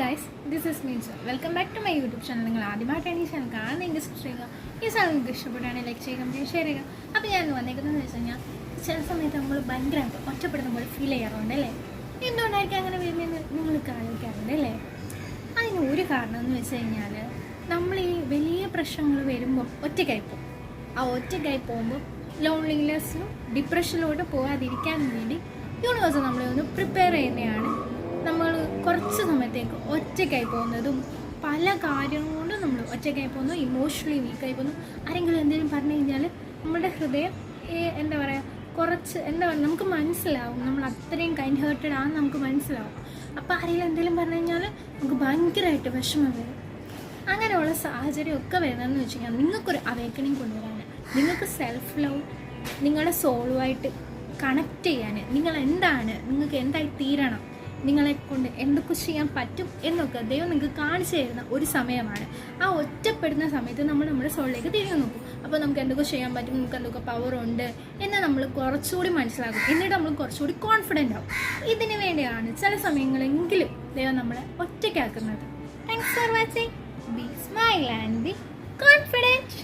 Guys, this is means welcome back to my YouTube channel. നിങ്ങൾ ആദ്യമായിട്ടാണ് ഈ channel കാണുന്നതെങ്കിൽ സബ്സ്ക്രൈബ് ചെയ്യുക. ഈ ചാനൽ നിങ്ങൾക്ക് ഇഷ്ടപ്പെട്ടാണെങ്കിൽ ലൈക്ക് ചെയ്യുക, ഷെയർ ചെയ്യുക. അപ്പോൾ ഞാൻ വന്നേക്കുന്നതെന്ന് വെച്ച് കഴിഞ്ഞാൽ ചില സമയത്ത് നമ്മൾ ഭയങ്കരമായിട്ട് ഒറ്റപ്പെടുന്ന പോലെ ഫീൽ ചെയ്യാറുണ്ട് അല്ലേ? എന്തുകൊണ്ടായിരിക്കും അങ്ങനെ വരുന്നതെന്ന് നിങ്ങൾക്ക് ആലോചിക്കാറുണ്ട് അല്ലേ? അതിന് ഒരു കാരണം എന്ന് വെച്ച് കഴിഞ്ഞാൽ നമ്മൾ ഈ വലിയ പ്രശ്നങ്ങൾ വരുമ്പോൾ ഒറ്റയ്ക്കായി പോകും. ആ ഒറ്റയ്ക്കായി പോകുമ്പോൾ ലോൺലിനെസ്സിനും ഡിപ്രഷനിലോട്ട് പോകാതിരിക്കാൻ വേണ്ടി യൂണിവേഴ്സ് നമ്മളെ ഒന്ന് പ്രിപ്പയർ ചെയ്യുന്നതാണ്. നമ്മൾ കുറച്ച് സമയത്തേക്ക് ഒറ്റയ്ക്കായി പോകുന്നതും പല കാര്യങ്ങൾ കൊണ്ടും നമ്മൾ ഒറ്റയ്ക്കായി പോകുന്നു, ഇമോഷണലി വീക്കായി പോകുന്നു. ആരെങ്കിലും എന്തെങ്കിലും പറഞ്ഞു കഴിഞ്ഞാൽ നമ്മുടെ ഹൃദയം എന്താ പറയുക, നമുക്ക് മനസ്സിലാവും നമ്മൾ അത്രയും കൈൻഡ് ഹേർട്ടഡ് ആണെന്ന് നമുക്ക് മനസ്സിലാവും. അപ്പോൾ ആരെങ്കിലും എന്തെങ്കിലും പറഞ്ഞു കഴിഞ്ഞാൽ നമുക്ക് ഭയങ്കരമായിട്ട് വിഷമം വരും. അങ്ങനെയുള്ള സാഹചര്യമൊക്കെ വരുന്നതെന്ന് വെച്ച് കഴിഞ്ഞാൽ നിങ്ങൾക്കൊരു അവേക്കണിങ് കൊണ്ടുവരാൻ, നിങ്ങൾക്ക് സെൽഫ് ലവ്, നിങ്ങളുടെ സോളുമായിട്ട് കണക്ട് ചെയ്യാൻ, നിങ്ങൾക്ക് എന്തായി തീരണം, നിങ്ങളെ കൊണ്ട് എന്തൊക്കെ ചെയ്യാൻ പറ്റും എന്നൊക്കെ ദൈവം നിങ്ങൾക്ക് കാണിച്ചു തരുന്ന ഒരു സമയമാണ്. ആ ഒറ്റപ്പെടുന്ന സമയത്ത് നമ്മൾ നമ്മുടെ സോളിലേക്ക് തിരിഞ്ഞു നോക്കും. അപ്പോൾ നമുക്ക് എന്തൊക്കെ ചെയ്യാൻ പറ്റും, നമുക്ക് എന്തൊക്കെ പവർ ഉണ്ട് എന്ന് നമ്മൾ കുറച്ചുകൂടി മനസ്സിലാക്കും. എന്നിട്ട് നമ്മൾ കുറച്ചുകൂടി കോൺഫിഡൻ്റ് ആവും. ഇതിനു വേണ്ടിയാണ് ചില സമയങ്ങളെങ്കിലും ദൈവം നമ്മളെ ഒറ്റയ്ക്കാക്കുന്നത്. Thanks for watching. Be smile and be confident.